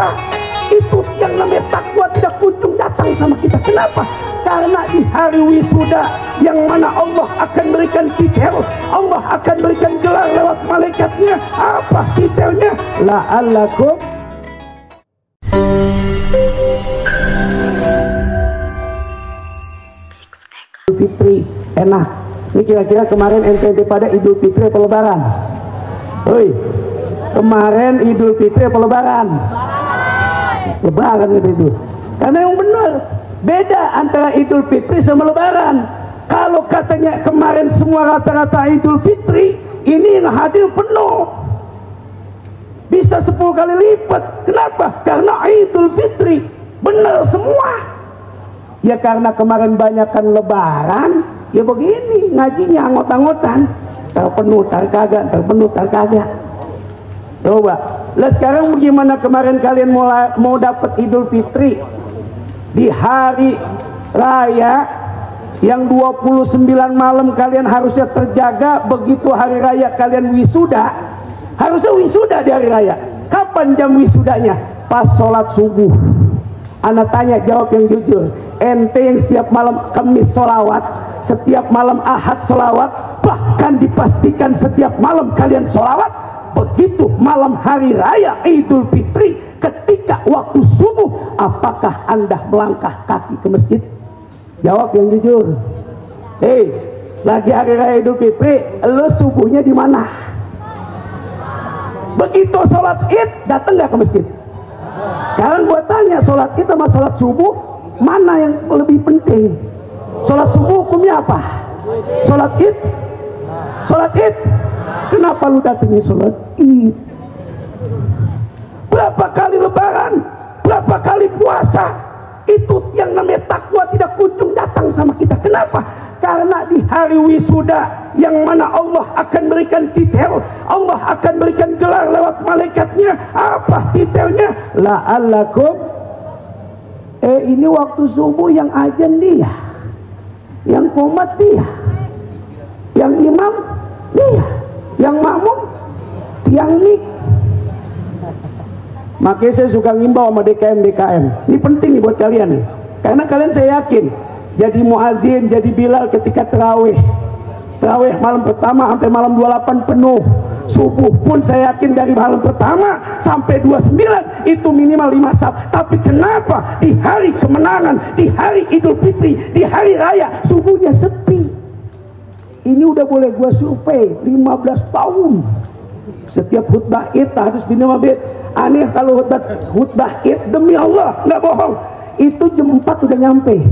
puasa. Itu yang namanya takwa tidak kunjung datang sama kita. Kenapa? Karena di hari wisuda yang mana Allah akan berikan titel, Allah akan berikan gelar lewat malaikatnya. Apa titelnya? La'allakum Fitri. Enak. Ini kira-kira kemarin ente pada Idul Fitri apa Lebaran? Oi, kemarin Idul Fitri apa Lebaran? Lebaran itu. Karena yang benar beda antara Idul Fitri sama Lebaran. Kalau katanya kemarin semua rata-rata Idul Fitri, ini yang hadir penuh, bisa 10 kali lipat. Kenapa? Karena Idul Fitri benar semua. Ya karena kemarin banyakkan Lebaran, ya begini ngajinya anggot-anggotan, terpenuh terkagak, terpenuh terkagak. Coba, lah sekarang bagaimana kemarin kalian mau dapat Idul Fitri di hari raya yang 29 malam kalian harusnya terjaga, begitu hari raya kalian wisuda, harusnya wisuda di hari raya. Kapan jam wisudanya? Pas sholat subuh. Anak tanya, jawab yang jujur. Ente yang setiap malam Kamis sholawat, setiap malam Ahad sholawat, bahkan dipastikan setiap malam kalian sholawat, begitu malam hari raya Idul Fitri ketika waktu subuh, apakah anda melangkah kaki ke masjid? Jawab yang jujur. Lagi hari raya Idul Fitri, lo subuhnya di mana? Begitu sholat id, datang nggak ke masjid? Sekarang gua tanya, sholat id sama sholat subuh mana yang lebih penting? Sholat subuh hukumnya apa? Sholat id? Sholat id? Kenapa lu datangnya sholat id? Berapa kali lebaran? Berapa kali puasa? Itu yang namanya takwa tidak kunjung datang sama kita. Kenapa? Karena di hari wisuda yang mana Allah akan berikan titel, Allah akan berikan gelar lewat malaikatnya. Apa titelnya? La'allakum. Ini waktu subuh yang ajan dia, yang qomat dia, yang imam dia, yang makmum tiang mik. Makanya saya suka ngimbau sama DKM. Ini penting nih buat kalian nih. Karena kalian saya yakin jadi muazin, jadi Bilal ketika terawih malam pertama sampai malam 28 penuh. Subuh pun saya yakin dari malam pertama sampai 29 itu minimal 5 saf. Tapi kenapa di hari kemenangan, di hari Idul Fitri, di hari raya subuhnya sepi? Ini udah boleh gua survei 15 tahun. Setiap khutbah id harus bin mabit. Aneh kalau khutbah id, demi Allah nggak bohong, itu jam 4 udah nyampe.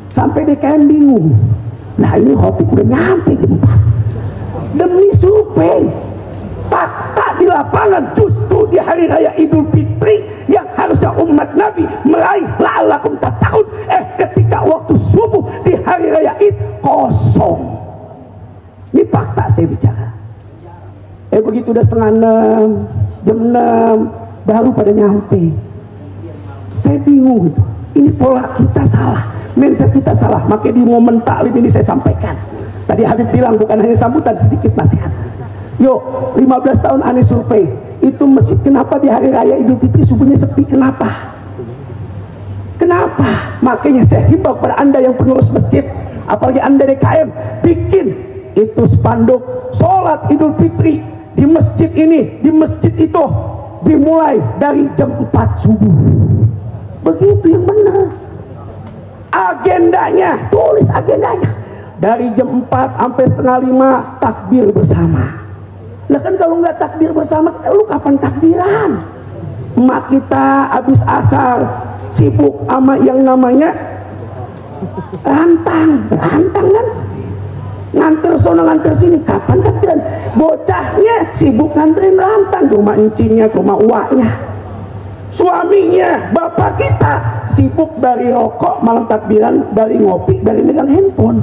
Sampai DKM bingung. Nah ini khotib udah nyampe jam 4. Demi survei. Fakta di lapangan justru di hari raya Idul Fitri yang harusnya umat Nabi meraih la'allakum tattaqun, ketika waktu subuh di hari raya id kosong. Ini fakta saya bicara. Begitu udah setengah 6, jam 6 baru pada nyampe. Saya bingung gitu. Ini pola kita salah, mindset kita salah. Makanya di momen taklim ini saya sampaikan. Tadi Habib bilang bukan hanya sambutan, sedikit nasihat. Yuk, 15 tahun aneh survei. Itu masjid kenapa di hari raya Idul Fitri subuhnya sepi? Kenapa? Kenapa? Makanya saya himbau kepada anda yang pengurus masjid, apalagi anda DKM, bikin itu spanduk sholat Idul Fitri di masjid ini, di masjid itu, dimulai dari jam 4 subuh. Begitu yang benar. Agendanya, tulis agendanya. Dari jam 4 sampai setengah 5 takbir bersama. Nah kan kalau nggak takbir bersama, lu kapan takbiran? Emak kita habis asar sibuk sama yang namanya rantang kan? Nganter sono nganter sini, kapan takbiran? Bocahnya sibuk nganterin rantang ke rumah encingnya, ke rumah uaknya. Suaminya, bapak kita sibuk dari rokok malam takbiran, dari ngopi, dari megang handphone.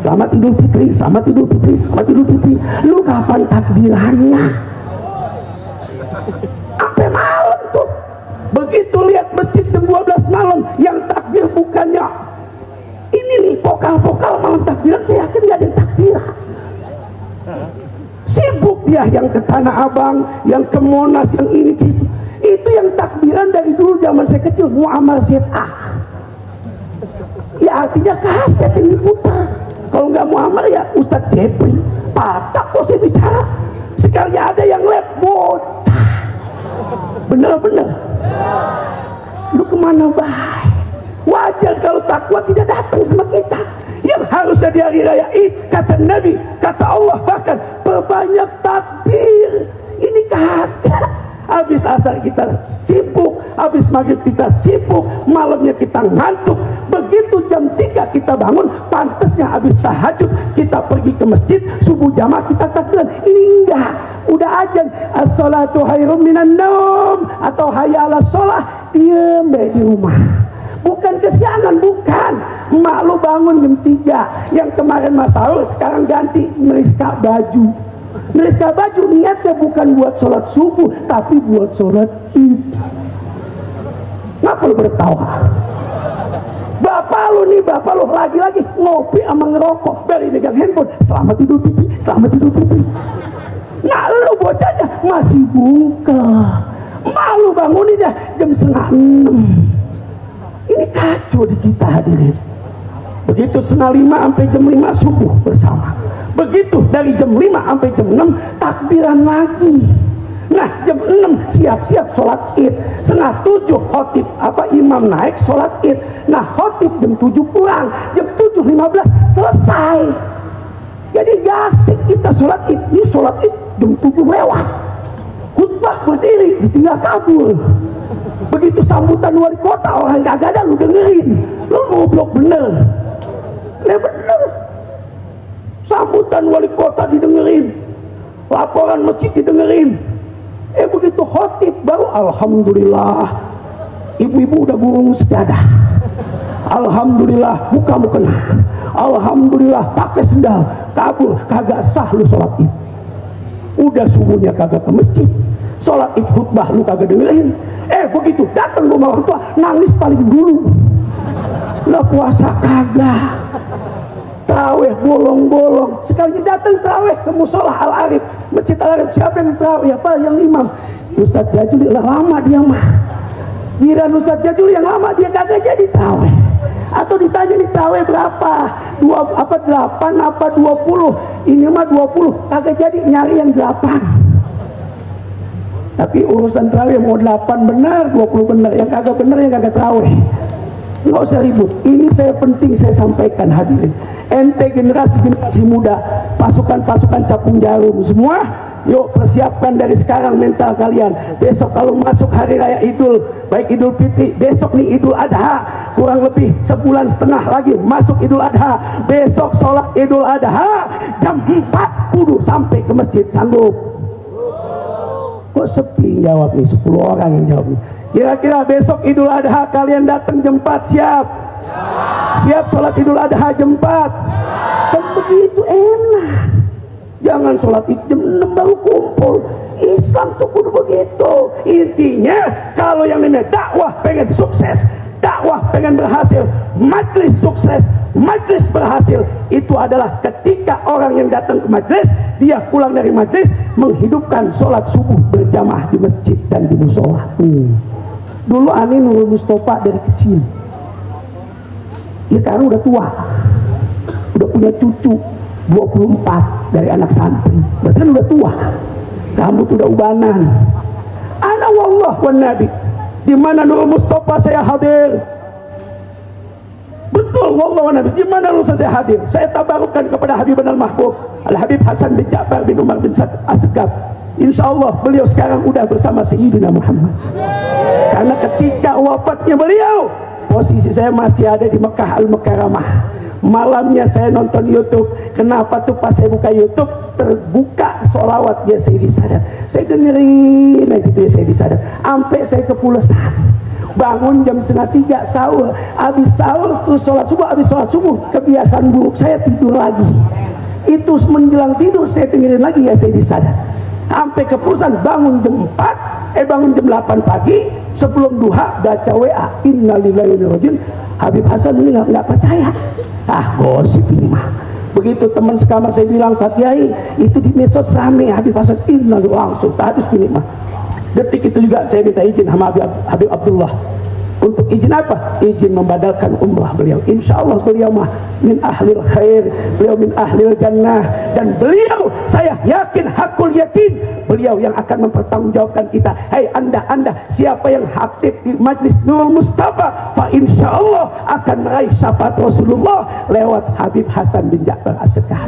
Selamat Idul Fitri, selamat Idul Fitri, selamat Idul Fitri. Lu kapan takbirannya? Sampai malam tuh. Begitu lihat masjid jam 12 malam yang takbir bukannya ini nih pokal-pokal malam takbiran, saya yakin gak ada yang takbiran. Sibuk dia yang ke Tanah Abang, yang ke Monas, yang ini gitu. Itu yang takbiran dari dulu zaman saya kecil, Muammar ZA. Ya artinya kaset yang diputar. Kalau nggak Muammar ya Ustadz Jepri. Patah kok saya bicara. Sekali ada yang lep, bocah. Bener-bener. Lu kemana baik? Wajar kalau takwa tidak datang sama kita. Yang harusnya di hari raya Id, kata Nabi, kata Allah, bahkan perbanyak takbir. Ini kagak. Habis asar kita sibuk, habis maghrib kita sibuk, malamnya kita ngantuk. Begitu jam 3 kita bangun, pantasnya habis tahajud kita pergi ke masjid, subuh jamaah kita takbiran. Ini enggak, udah ajan as-salatu khairum minan naum atau hayya 'alas shalah, diem di rumah. Bukan kesiangan, bukan. Emak lu bangun jam 3, yang kemarin mas sahur sekarang ganti meriska baju. Meriska baju niatnya bukan buat sholat subuh, tapi buat sholat Id. Ngapa lu bertawa? Bapak lu nih, bapak lu lagi-lagi ngopi sama ngerokok, beli megang handphone, selamat Idul Fitri, selamat Idul Fitri. Nah lu bocahnya masih bungka. Malu bangunin dah jam 5:30. Ini kacau di kita hadirin. Begitu 4:30 sampai jam 5 subuh bersama. Begitu dari jam 5 sampai jam 6 takbiran lagi. Nah jam 6 siap-siap sholat Id. 6:30 khotib imam naik sholat Id. Nah khotib jam 7 pulang, jam 7:15 selesai. Jadi gak asik kita sholat Id. Ini sholat Id jam 7 lewat. Khutbah berdiri ditinggal kabur. Begitu sambutan wali kota, orang kagak ada lu dengerin. Lu goblok bener. Bener. Sambutan wali kota didengerin, laporan masjid didengerin. Begitu khotib baru alhamdulillah, ibu-ibu udah gulung sejadah, alhamdulillah muka mukena, alhamdulillah pakai sendal, kabur, kagak sah lu sholat Id. Udah subuhnya kagak ke masjid, sholat Id khutbah lu kagak dengerin. Begitu datang rumah orang tua nangis paling dulu. Lah puasa kagak, tarawih bolong-bolong. Sekalinya datang tarawih ke musola Al-Arif, masjid Al-Arif. Siapa yang tarawih? Apa yang imam? Ustadz Jajuli. Lah lama dia mah. Giran Ustadz Jajuli yang lama dia kagak jadi tarawih. Atau ditanya nih tarawih berapa? 8 apa 20? Ini mah 20. Kagak jadi, nyari yang 8. Tapi urusan tarawih mau 8 benar, 20 benar. Yang kagak benar yang kagak tarawih. Nggak usah ribut. Ini penting saya sampaikan hadirin. Ente generasi muda, pasukan capung jarum semua, yuk persiapkan dari sekarang mental kalian. Besok kalau masuk hari raya Idul, baik Idul Fitri, besok nih Idul Adha, kurang lebih sebulan setengah lagi masuk Idul Adha. Besok sholat Idul Adha jam 4 kudu sampai ke masjid. Sanggup? Kok sepi jawab nih, 10 orang yang jawab nih. Kira-kira besok Idul Adha kalian datang jam 4 siap? Siap sholat Idul Adha jam 4? Kan begitu enak. Jangan sholat jam 6 baru kumpul. Islam tuh kudu begitu. Intinya kalau yang namanya dakwah pengen sukses, dakwah pengen berhasil, majlis sukses, majlis berhasil, itu adalah ketika orang yang datang ke majlis, dia pulang dari majlis menghidupkan sholat subuh berjamaah di masjid dan di musola. Dulu Ani Nurul Mustafa dari kecil, ya karena udah tua, udah punya cucu 24 dari anak santri, berarti kan udah tua, rambut udah ubanan. Ana wallah wan nabi, di mana Nurul Mustafa saya hadir. Betul, wallah wan nabi, di mana Nurul saya hadir. Saya tabarukkan kepada Habibana al-Mahbub Al-Habib Hasan bin Ja'far bin Umar bin Asgab. Insya Allah beliau sekarang udah bersama Sayyidina Muhammad. Karena ketika wafatnya beliau, posisi saya masih ada di Mekah Al-Mukarramah. Malamnya saya nonton YouTube. Kenapa tuh pas saya buka YouTube terbuka sholawat ya Sayyidi Sadat. Saya dengerin itu ya Sayyidi Sadat. Sampai saya kepulasan. Bangun jam 2:30 sahur. Habis sahur tuh sholat subuh. Habis sholat subuh kebiasaan buruk saya tidur lagi. Itu menjelang tidur saya dengerin lagi ya Sayyidi Sadat. Sampai kepulasan bangun jam 4, bangun jam 8 pagi sebelum duha baca WA innalillahi wa inna ilaihi raji'un. Habib Hasan ini nggak percaya. Gosip ini mah. Begitu teman sekamar saya bilang, Pak Kiai, itu di medsos rame Habib Hasan, langsung hadis ini mah. Detik itu juga saya minta izin sama Habib Abdullah. Untuk izin apa? Izin membadalkan umrah beliau. Insya Allah beliau mah min ahlil khair, beliau min ahlil jannah, dan beliau saya yakin, hakul yakin, beliau yang akan mempertanggungjawabkan kita. Hai anda siapa yang aktif di Majlis Nurul Mustafa, fa insya Allah akan meraih syafaat Rasulullah lewat Habib Hasan bin Ja'far As-Sekar.